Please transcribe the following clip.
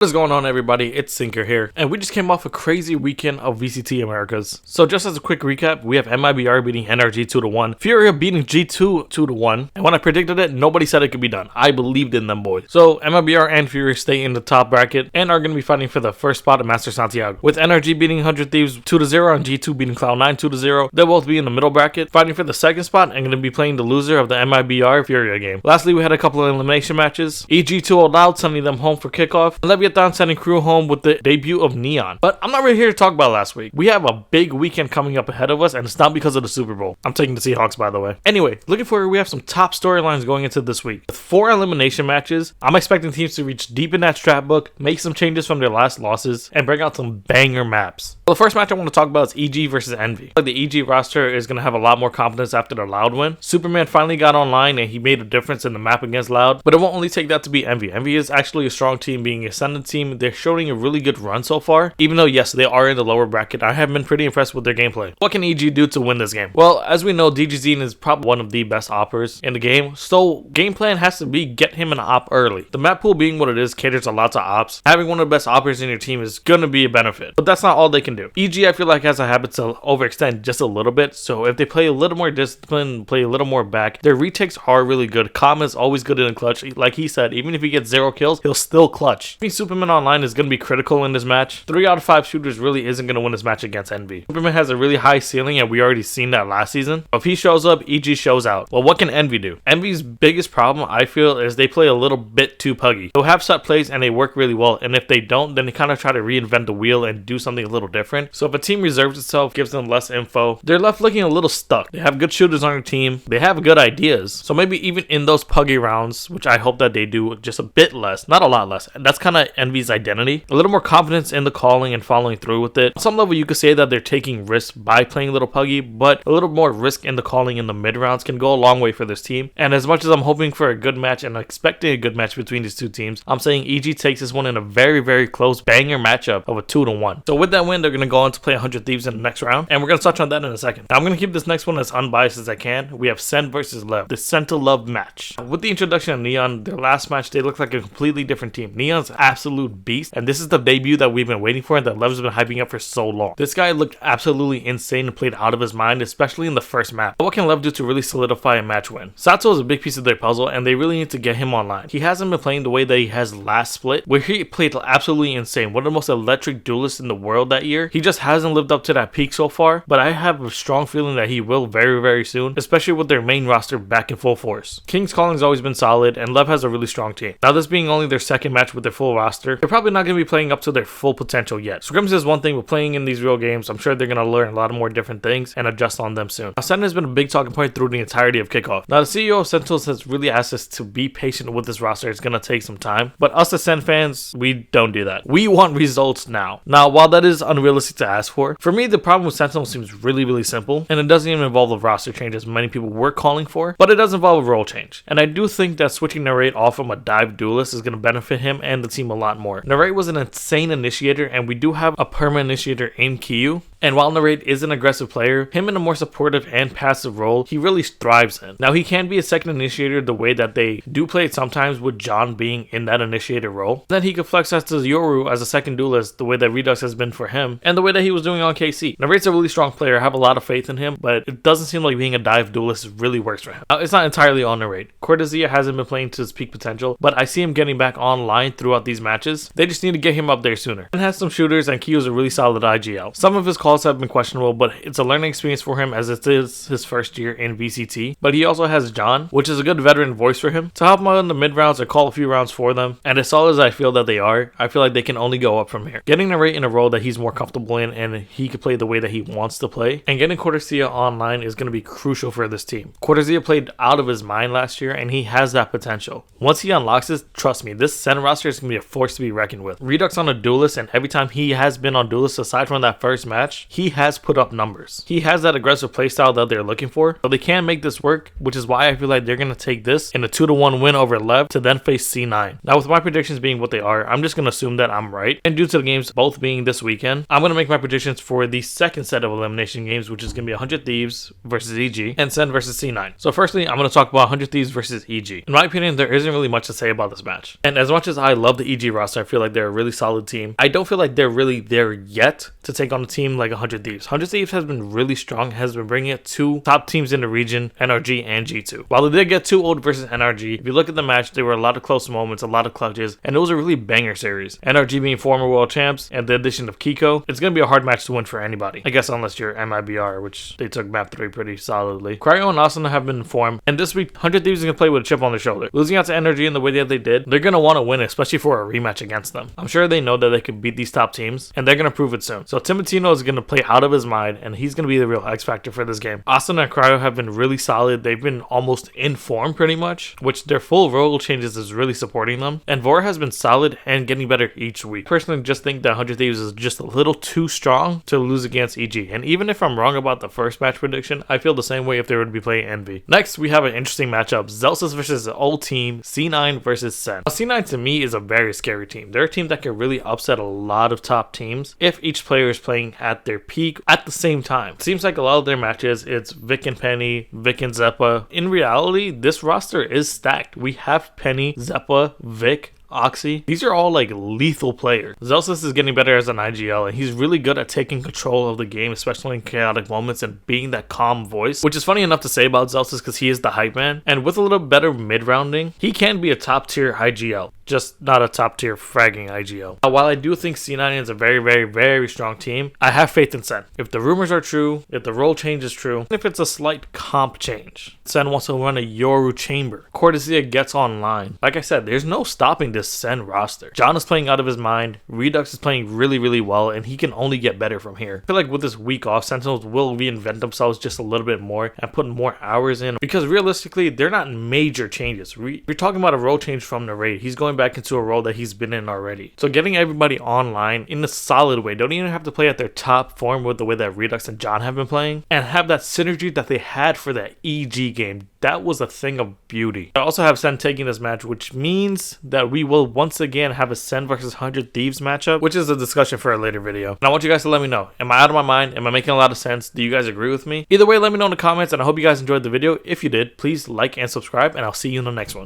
What is going on, everybody? It's Sinker here, and we just came off a crazy weekend of VCT Americas. So just as a quick recap, we have MIBR beating NRG 2-1, Furia beating G2 2-1, and when I predicted it, nobody said it could be done. I believed in them boys. So MIBR and Furia stay in the top bracket and are going to be fighting for the first spot at Master Santiago. With NRG beating 100 Thieves 2-0 and G2 beating Cloud9 2-0, they'll both be in the middle bracket, fighting for the second spot and going to be playing the loser of the MIBR Furia game. Lastly, we had a couple of elimination matches. EG2 allowed, sending them home for kickoff, and Leviathan sending crew home with the debut of Neon. But I'm not really here to talk about last week. We have a big weekend coming up ahead of us, and it's not because of the Super Bowl. I'm taking the Seahawks, by the way. Anyway, looking forward, we have some top storylines going into this week. With 4 elimination matches, I'm expecting teams to reach deep in that strat book, make some changes from their last losses, and bring out some banger maps. So the first match I want to talk about is EG versus Envy. The EG roster is going to have a lot more confidence after the Loud win. Superman finally got online and he made a difference in the map against Loud, but it won't only take that to beat Envy. Envy is actually a strong team, being a Ascendant team. They're showing a really good run so far, even though yes, they are in the lower bracket. I have been pretty impressed with their gameplay. What can EG do to win this game? Well, as we know, DGZ is probably one of the best oppers in the game, so game plan has to be get him an op early. The map pool being what it is caters a lot to ops. Having one of the best oppers in your team is going to be a benefit, but that's not all they can do. EG, I feel like, has a habit to overextend just a little bit, so if they play a little more discipline, play a little more back, their retakes are really good. Kama is always good in a clutch. Like he said, even if he gets 0 kills, he'll still clutch. I think Superman Online is going to be critical in this match. 3 out of 5 shooters really isn't going to win this match against Envy. Superman has a really high ceiling, and we already seen that last season. If he shows up, EG shows out. Well, what can Envy do? Envy's biggest problem, I feel, is they play a little bit too puggy. They'll have set plays and they work really well, and if they don't, then they kind of try to reinvent the wheel and do something a little different. So if a team reserves itself, gives them less info, they're left looking a little stuck. They have good shooters on their team, they have good ideas, so maybe even in those puggy rounds, which I hope that they do just a bit less, not a lot less, that's kind of Envy's identity, a little more confidence in the calling and following through with it. On some level, you could say that they're taking risks by playing a little puggy, but a little more risk in the calling in the mid rounds can go a long way for this team. And as much as I'm hoping for a good match and expecting a good match between these two teams, I'm saying EG takes this one in a very, very close banger matchup of a 2-1. So with that win, they're going to go on to play 100 Thieves in the next round, and we're going to touch on that in a second. Now, I'm going to keep this next one as unbiased as I can. We have Sen versus Lev, the Sen to Love match. With the introduction of Neon, their last match, they look like a completely different team. Neon's absolute beast, and this is the debut that we've been waiting for and that Lev's been hyping up for so long. This guy looked absolutely insane and played out of his mind, especially in the first map. But what can Lev do to really solidify a match win? Sato is a big piece of their puzzle, and they really need to get him online. He hasn't been playing the way that he has last split, where he played absolutely insane. One of the most electric duelists in the world that year. He just hasn't lived up to that peak so far, but I have a strong feeling that he will very, very soon, especially with their main roster back in full force. King's Calling's always been solid, and Lev has a really strong team. Now, this being only their second match with their full roster, they're probably not going to be playing up to their full potential yet. Scrims is one thing, but playing in these real games, I'm sure they're going to learn a lot more different things and adjust on them soon. Now, Sentinel has been a big talking point through the entirety of kickoff. Now, the CEO of Sentinels has really asked us to be patient with this roster. It's going to take some time, but us as Sen fans, we don't do that. We want results now. Now, while that is unrealistic to ask for me, the problem with Sentinel seems really, really simple, and it doesn't even involve a roster change as many people were calling for, but it does involve a role change. And I do think that switching Narrate off from a dive duelist is going to benefit him and the team a lot more. Narrate was an insane initiator, and we do have a perma initiator in Kiyu. And while Narrate is an aggressive player, him in a more supportive and passive role, he really thrives in. Now, he can be a second initiator the way that they do play it sometimes, with John being in that initiator role. Then he could flex as to Yoru as a second duelist, the way that Redux has been for him, and the way that he was doing on KC. Narrate's a really strong player. I have a lot of faith in him, but it doesn't seem like being a dive duelist really works for him. Now, it's not entirely on Narrate. Cortezia hasn't been playing to his peak potential, but I see him getting back online throughout these matches. They just need to get him up there sooner. And has some shooters, and Kyo's a really solid IGL. Some of his calls have been questionable, but it's a learning experience for him as it is his first year in VCT. But he also has John, which is a good veteran voice for him, to help him out in the mid rounds or call a few rounds for them. And as solid as I feel that they are, I feel like they can only go up from here. Getting Narrate in a role that he's more comfortable in and he can play the way that he wants to play, and getting Cortezia online is going to be crucial for this team. Cortezia played out of his mind last year, and he has that potential. Once he unlocks this, trust me, this Sen roster is going to be a force to be reckoned with. Redux on a duelist, and every time he has been on duelist aside from that first match, match, he has put up numbers. He has that aggressive playstyle that they're looking for, so they can make this work, which is why I feel like they're going to take this in a 2-1 win over Lev to then face C9. Now, with my predictions being what they are, I'm just going to assume that I'm right. And due to the games both being this weekend, I'm going to make my predictions for the second set of elimination games, which is going to be 100 Thieves versus EG and Sen versus C9. So firstly, I'm going to talk about 100 Thieves versus EG. In my opinion, there isn't really much to say about this match. And as much as I love the EG roster, I feel like they're a really solid team. I don't feel like they're really there yet to take on a team like 100 Thieves. 100 Thieves has been really strong, has been bringing it to top teams in the region, NRG and G2. While they did get 2-0 versus NRG, if you look at the match, there were a lot of close moments, a lot of clutches, and it was a really banger series. NRG being former world champs and the addition of Kiko, it's going to be a hard match to win for anybody. I guess unless you're MIBR, which they took map 3 pretty solidly. Cryo and Asuna have been in form, and this week 100 Thieves is going to play with a chip on their shoulder. Losing out to NRG in the way that they did, they're going to want to win, especially for a rematch against them. I'm sure they know that they can beat these top teams, and they're going to prove it soon. So Timotino is going to play out of his mind, and he's going to be the real X factor for this game. Asuna and Cryo have been really solid. They've been almost in form pretty much, which their full role changes is really supporting them. And Vora has been solid and getting better each week. Personally, just think that 100 Thieves is just a little too strong to lose against EG. And even if I'm wrong about the first match prediction, I feel the same way if they were to be playing Envy. Next, we have an interesting matchup. Zelsis versus the old team, C9 versus Sen. Now, C9 to me is a very scary team. They're a team that can really upset a lot of top teams if each player is playing at their peak at the same time. It seems like a lot of their matches, it's Vic and Penny, Vic and Zeppa. In reality, this roster is stacked. We have Penny, Zeppa, Vic, Oxy. These are all like lethal players. Zelsis is getting better as an IGL, and he's really good at taking control of the game, especially in chaotic moments, and being that calm voice, which is funny enough to say about Zelsis because he is the hype man. And with a little better mid-rounding, he can be a top tier IGL, just not a top tier fragging IGL. Now, while I do think C9 is a very, very, very strong team, I have faith in Sen. If the rumors are true, if the role change is true, if it's a slight comp change, Sen wants to run a Yoru chamber. Cortesia gets online. Like I said, there's no stopping this Sen roster. John is playing out of his mind. Redux is playing really, really well, and he can only get better from here. I feel like with this week off, Sentinels will reinvent themselves just a little bit more and put more hours in, because realistically, they're not major changes. We're talking about a role change from the raid. He's going back into a role that he's been in already. So getting everybody online in a solid way, don't even have to play at their top form with the way that Redux and John have been playing, and have that synergy that they had for that EG game. That was a thing of beauty. I also have Sen taking this match, which means that we will once again have a Sen versus 100 Thieves matchup, which is a discussion for a later video. And I want you guys to let me know, am I out of my mind? Am I making a lot of sense? Do you guys agree with me? Either way, let me know in the comments, and I hope you guys enjoyed the video. If you did, please like and subscribe, and I'll see you in the next one.